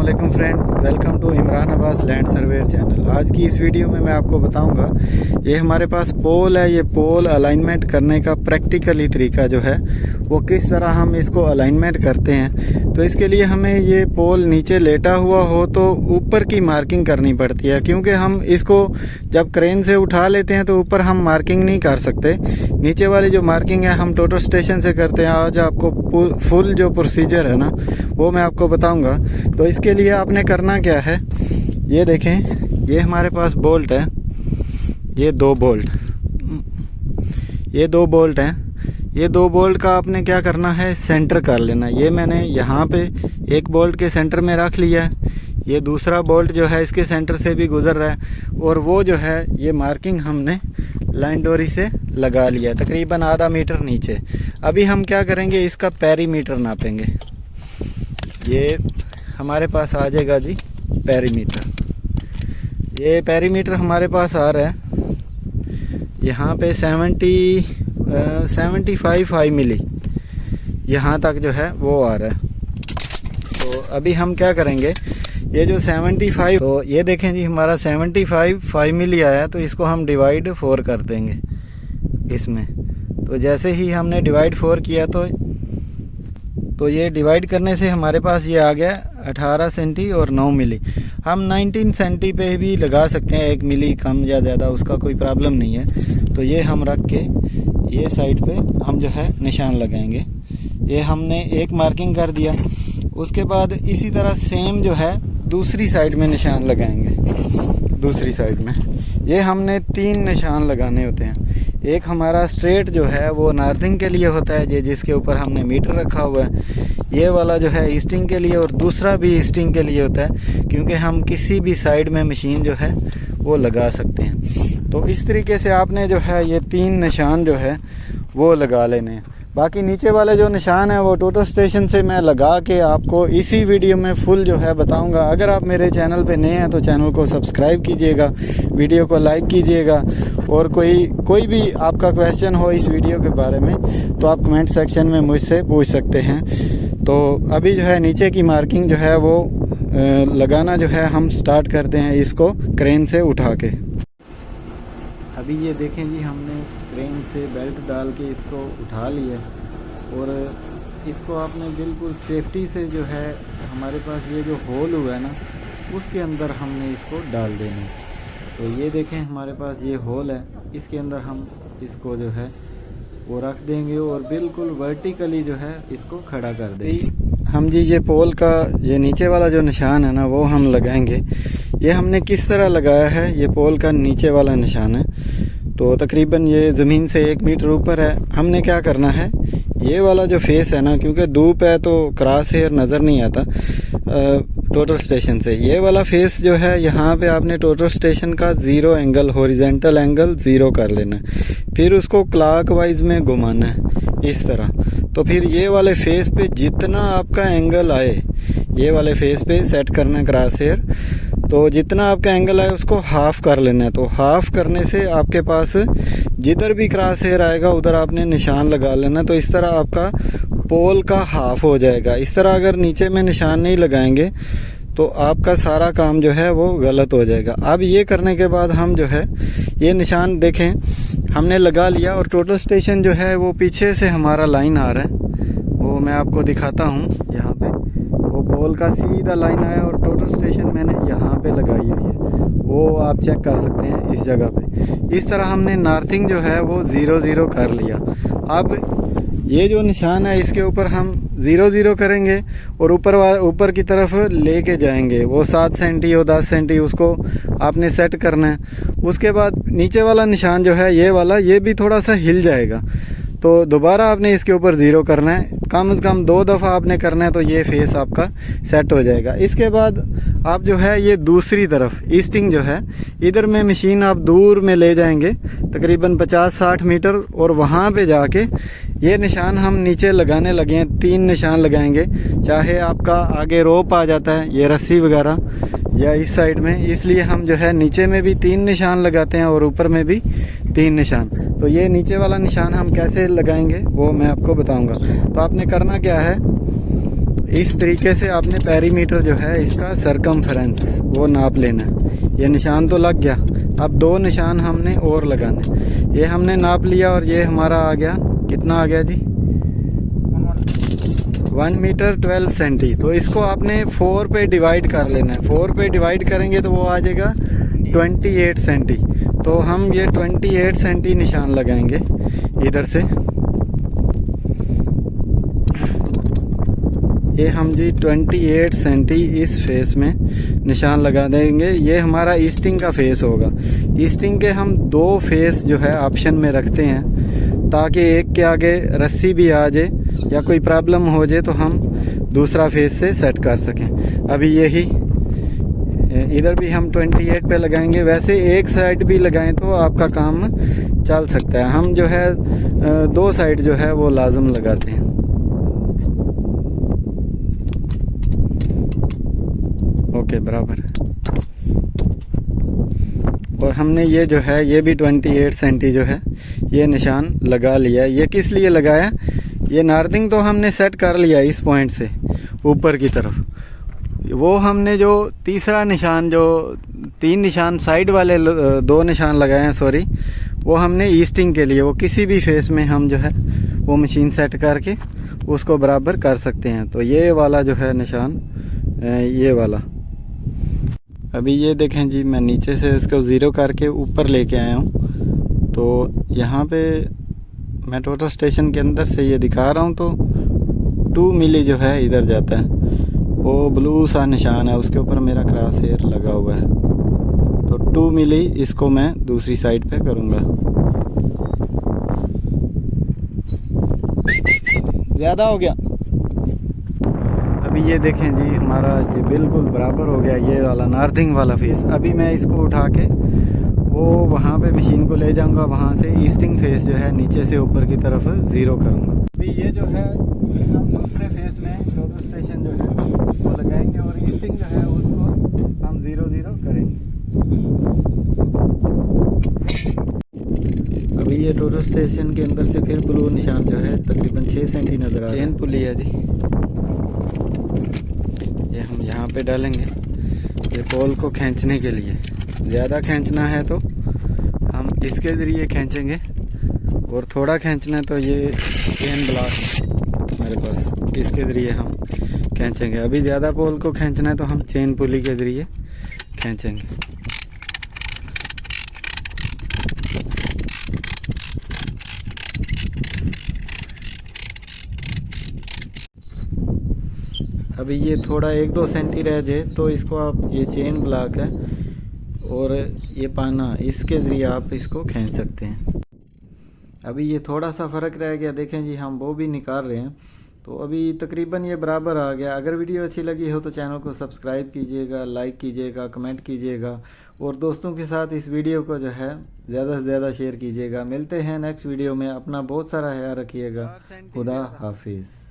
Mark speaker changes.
Speaker 1: अस्सलामुअलैकुम friends, welcome to Imran Abbas land surveyor channel. आज की इस वीडियो में मैं आपको बताऊंगा, ये हमारे पास पोल है। ये पोल अलाइनमेंट करने का प्रैक्टिकली तरीका जो है वो किस तरह हम इसको अलाइनमेंट करते हैं। तो इसके लिए हमें ये पोल नीचे लेटा हुआ हो तो ऊपर की मार्किंग करनी पड़ती है, क्योंकि हम इसको जब क्रेन से उठा लेते हैं तो ऊपर हम मार्किंग नहीं कर सकते। नीचे वाली जो मार्किंग है हम टोटल स्टेशन से करते हैं। आज आपको फुल जो प्रोसीजर है ना वो मैं आपको बताऊंगा। तो इसके लिए आपने करना क्या है, ये देखें, ये हमारे पास बोल्ट है, ये दो बोल्ट हैं। ये दो बोल्ट का आपने क्या करना है, सेंटर कर लेना। ये मैंने यहाँ पे एक बोल्ट के सेंटर में रख लिया है। ये दूसरा बोल्ट जो है इसके सेंटर से भी गुजर रहा है, और वो जो है ये मार्किंग हमने लाइन डोरी से लगा लिया है तकरीबन आधा मीटर नीचे। अभी हम क्या करेंगे, इसका पेरीमीटर नापेंगे। ये हमारे पास आ जाएगा जी पेरीमीटर। ये पेरीमीटर हमारे पास आ रहा है यहाँ पे 75 मिली यहाँ तक जो है वो आ रहा है। तो अभी हम क्या करेंगे, ये जो 75, तो ये देखें जी हमारा 75 मिली आया, तो इसको हम डिवाइड 4 कर देंगे इसमें। तो जैसे ही हमने डिवाइड 4 किया तो ये डिवाइड करने से हमारे पास ये आ गया 18 सेंटी और 9 मिली। हम 19 सेंटी पे भी लगा सकते हैं, 1 मिली कम या ज़्यादा उसका कोई प्रॉब्लम नहीं है। तो ये हम रख के ये साइड पे हम जो है निशान लगाएंगे। ये हमने एक मार्किंग कर दिया। उसके बाद इसी तरह सेम जो है दूसरी साइड में निशान लगाएंगे। दूसरी साइड में ये हमने 3 निशान लगाने होते हैं। एक हमारा स्ट्रेट जो है वो नॉर्थिंग के लिए होता है, ये जिसके ऊपर हमने मीटर रखा हुआ है। ये वाला जो है ईस्टिंग के लिए, और दूसरा भी ईस्टिंग के लिए होता है, क्योंकि हम किसी भी साइड में मशीन जो है वो लगा सकते हैं। तो इस तरीके से आपने जो है ये 3 निशान जो है वो लगा लेने हैं। बाकी नीचे वाले जो निशान है वो टोटल स्टेशन से मैं लगा के आपको इसी वीडियो में फुल जो है बताऊंगा। अगर आप मेरे चैनल पे नए हैं तो चैनल को सब्सक्राइब कीजिएगा, वीडियो को लाइक कीजिएगा, और कोई भी आपका क्वेश्चन हो इस वीडियो के बारे में तो आप कमेंट सेक्शन में मुझसे पूछ सकते हैं। तो अभी जो है नीचे की मार्किंग जो है वो लगाना जो है हम स्टार्ट करते हैं इसको क्रेन से उठा के। अभी ये देखें जी, हमने क्रेन से बेल्ट डाल के इसको उठा लिया, और इसको आपने बिल्कुल सेफ्टी से जो है हमारे पास ये जो होल हुआ है ना उसके अंदर हमने इसको डाल देना। तो ये देखें हमारे पास ये होल है, इसके अंदर हम इसको जो है वो रख देंगे और बिल्कुल वर्टिकली जो है इसको खड़ा कर देंगे। हम जी ये पोल का ये नीचे वाला जो निशान है ना वो हम लगाएंगे। ये हमने किस तरह लगाया है, ये पोल का नीचे वाला निशान है, तो तकरीबन ये ज़मीन से 1 मीटर ऊपर है। हमने क्या करना है, ये वाला जो फेस है ना, क्योंकि धूप है तो क्रॉस हेयर नज़र नहीं आता टोटल स्टेशन से। ये वाला फेस जो है यहाँ पे आपने टोटल स्टेशन का 0 एंगल, हॉरिजॉन्टल एंगल 0 कर लेना है। फिर उसको क्लॉकवाइज में घुमाना है इस तरह। तो फिर ये वाले फेस पे जितना आपका एंगल आए, ये वाले फेस पे सेट करना है क्रॉस हेयर। तो जितना आपका एंगल आए उसको हाफ़ कर लेना है। तो हाफ़ करने से आपके पास जिधर भी क्रॉस हेयर आएगा उधर आपने निशान लगा लेना। तो इस तरह आपका पोल का हाफ़ हो जाएगा। इस तरह अगर नीचे में निशान नहीं लगाएंगे तो आपका सारा काम जो है वो गलत हो जाएगा। अब ये करने के बाद हम जो है ये निशान देखें हमने लगा लिया, और टोटल स्टेशन जो है वो पीछे से हमारा लाइन आ रहा है, वो मैं आपको दिखाता हूँ। यहाँ पे वो पोल का सीधा लाइन आया और टोटल स्टेशन मैंने यहाँ पे लगाई हुई है, वो आप चेक कर सकते हैं इस जगह पे। इस तरह हमने नॉर्थिंग जो है वो 0 कर लिया। अब ये जो निशान है इसके ऊपर हम 0 करेंगे और ऊपर की तरफ लेके जाएंगे। वो 7 सेंटी और 10 सेंटी उसको आपने सेट करना है। उसके बाद नीचे वाला निशान जो है ये वाला, ये भी थोड़ा सा हिल जाएगा, तो दोबारा आपने इसके ऊपर 0 करना है। कम से कम 2 दफ़ा आपने करना है, तो ये फेस आपका सेट हो जाएगा। इसके बाद आप जो है ये दूसरी तरफ ईस्टिंग जो है, इधर में मशीन आप दूर में ले जाएंगे तकरीबन 50-60 मीटर, और वहाँ पे जाके ये निशान हम नीचे लगाने लगे हैं। 3 निशान लगाएंगे, चाहे आपका आगे रोप आ जाता है ये रस्सी वगैरह या इस साइड में, इसलिए हम जो है नीचे में भी 3 निशान लगाते हैं और ऊपर में भी 3 निशान। तो ये नीचे वाला निशान हम कैसे लगाएंगे वो मैं आपको बताऊंगा। तो आपने करना क्या है, इस तरीके से आपने पेरीमीटर जो है इसका सरकमफेरेंस वो नाप लेना है। ये निशान तो लग गया, अब 2 निशान हमने और लगाने। ये हमने नाप लिया और ये हमारा आ गया, कितना आ गया जी? 1 मीटर 12 सेंटी। तो इसको आपने 4 पे डिवाइड कर लेना है। 4 पे डिवाइड करेंगे तो वो आ जाएगा 28 सेंटी। तो हम ये 28 सेंटी निशान लगाएंगे इधर से। ये हम जी 28 सेंटी इस फेस में निशान लगा देंगे। ये हमारा ईस्टिंग का फेस होगा। ईस्टिंग के हम 2 फेस जो है ऑप्शन में रखते हैं, ताकि एक के आगे रस्सी भी आ जाए या कोई प्रॉब्लम हो जाए तो हम दूसरा फेस से सेट कर सकें। अभी यही इधर भी हम 28 पे लगाएंगे। वैसे एक साइड भी लगाएं तो आपका काम चल सकता है। हम जो है 2 साइड जो है वो लाजम लगाते हैं। ओके, बराबर है। और हमने ये जो है ये भी 28 सेंटी जो है ये निशान लगा लिया। ये किस लिए लगाया? ये नार्थिंग तो हमने सेट कर लिया इस पॉइंट से ऊपर की तरफ। वो हमने जो तीसरा निशान, जो 3 निशान साइड वाले 2 निशान लगाए हैं, सॉरी, वो हमने ईस्टिंग के लिए, वो किसी भी फेस में हम जो है वो मशीन सेट करके उसको बराबर कर सकते हैं। तो ये वाला जो है निशान, ये वाला, अभी ये देखें जी, मैं नीचे से इसको ज़ीरो करके ऊपर लेके आया हूँ। तो यहाँ पे मैं टोटल स्टेशन के अंदर से ये दिखा रहा हूँ तो 2 मिली जो है इधर जाता है। वो ब्लू सा निशान है, उसके ऊपर मेरा क्रॉस हेयर लगा हुआ है। तो 2 मिली इसको मैं दूसरी साइड पे करूँगा। ज़्यादा हो गया। अभी ये देखें जी, हमारा ये बिल्कुल बराबर हो गया, ये वाला नार्थिंग वाला फेस। अभी मैं इसको उठा के वो वहाँ पे मशीन को ले जाऊँगा, वहाँ से ईस्टिंग फेस जो है नीचे से ऊपर की तरफ ज़ीरो करूँगा। अभी ये जो है हम दूसरे फेस में टोटल स्टेशन जो है वो लगाएंगे और ईस्टिंग जो है उसको हम 0-0 करेंगे। अभी ये टोटल स्टेशन के अंदर से फिर ब्लू निशान जो है तकरीबन 6 सेंटी नज़र आ रहा है। चेन पुली है जी, ये हम यहाँ पे डालेंगे ये पोल को खींचने के लिए। ज़्यादा खींचना है तो हम इसके ज़रिए खींचेंगे, और थोड़ा खींचना है तो ये चेन ब्लॉक हमारे पास, इसके ज़रिए हम खींचेंगे। अभी ज़्यादा पोल को खींचना है तो हम चेन पुली के ज़रिए खींचेंगे। अभी ये थोड़ा 1-2 सेंटी रह जाए तो इसको आप, ये चेन ब्लॉक है और ये पाना, इसके ज़रिए आप इसको खींच सकते हैं। अभी ये थोड़ा सा फ़र्क रह गया, देखें जी, हम वो भी निकाल रहे हैं। तो अभी तकरीबन ये बराबर आ गया। अगर वीडियो अच्छी लगी हो तो चैनल को सब्सक्राइब कीजिएगा, लाइक कीजिएगा, कमेंट कीजिएगा और दोस्तों के साथ इस वीडियो को जो है ज़्यादा से ज़्यादा शेयर कीजिएगा। मिलते हैं नेक्स्ट वीडियो में। अपना बहुत सारा ख्याल रखिएगा। खुदा हाफिज़।